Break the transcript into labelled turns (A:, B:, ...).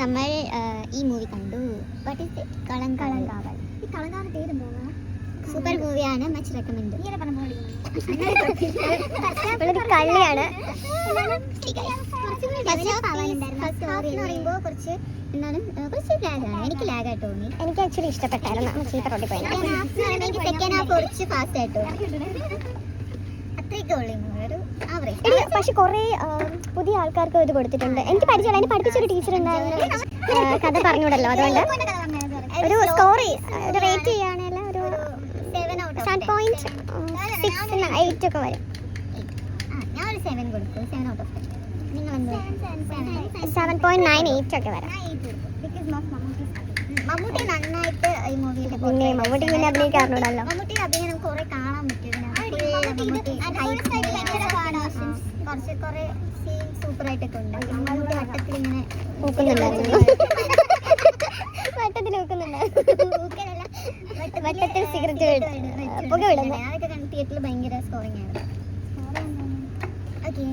A: നമ്മൾ ഈ മൂവി കണ്ടു. കളങ്കാവൽ. ഈ കളങ്കാവൽ പേരെന്താ? സൂപ്പർ മൂവിയാണ്. Much recommend. കളിയാണ്. കുറച്ച് ലാഗാണ്. എനിക്ക് ലാഗായിട്ട് തോന്നി. എനിക്ക് ആക്ച്വലി ഇഷ്ടപ്പെട്ടായിരുന്നു. സെക്കൻഡ് ഹാഫ് കുറച്ച് ഫാസ്റ്റ് ആയിട്ട് അത്രയൊക്കെ ഉള്ളു. പക്ഷെ കുറെ പുതിയ ആൾക്കാർക്ക് ഇത് കൊടുത്തിട്ടുണ്ട്. എനിക്ക് പരിചയമുള്ള എന്നെ പഠിപ്പിച്ചൊരു ടീച്ചർ ഉണ്ടായിരുന്നു. കഥ പറഞ്ഞൂടല്ലോ, അതുകൊണ്ട് ഒരു സ്റ്റോറി ഒരു റേറ്റ് ചെയ്യുകയാണെങ്കിൽ ഒരു 7.6-8 ഒക്കെ വരും. ഞാനൊരു 7 കൊടുക്കും. 7 ഔട്ട് ഓഫ് 10. നിങ്ങൾ 7.98 ഒക്കെ വരാം. മമ്മൂട്ടി നന്നായിട്ട് ഈ മൂവിയിൽ പിന്നെ മമ്മൂട്ടി പിന്നെ അഭിനയിക്കാറുണ്ടല്ലോ. മമ്മൂട്ടി അഭിനയം കുറെ കാണാൻ പറ്റും. കുറച്ച് കുറെ സീൻ സൂപ്പർ ആയിട്ടൊക്കെ ഉണ്ട്. മമ്മൂട്ടി വട്ടത്തിൽ ഇങ്ങനെ പൂക്കുന്നുണ്ടായിരുന്നു. വട്ടത്തിൽ സിഗരറ്റ് പുക വിടുന്നു. അതൊക്കെ തിയേറ്ററിൽ ഭയങ്കര സ്കോറിംഗ് ആയിരുന്നു. ഓക്കെ.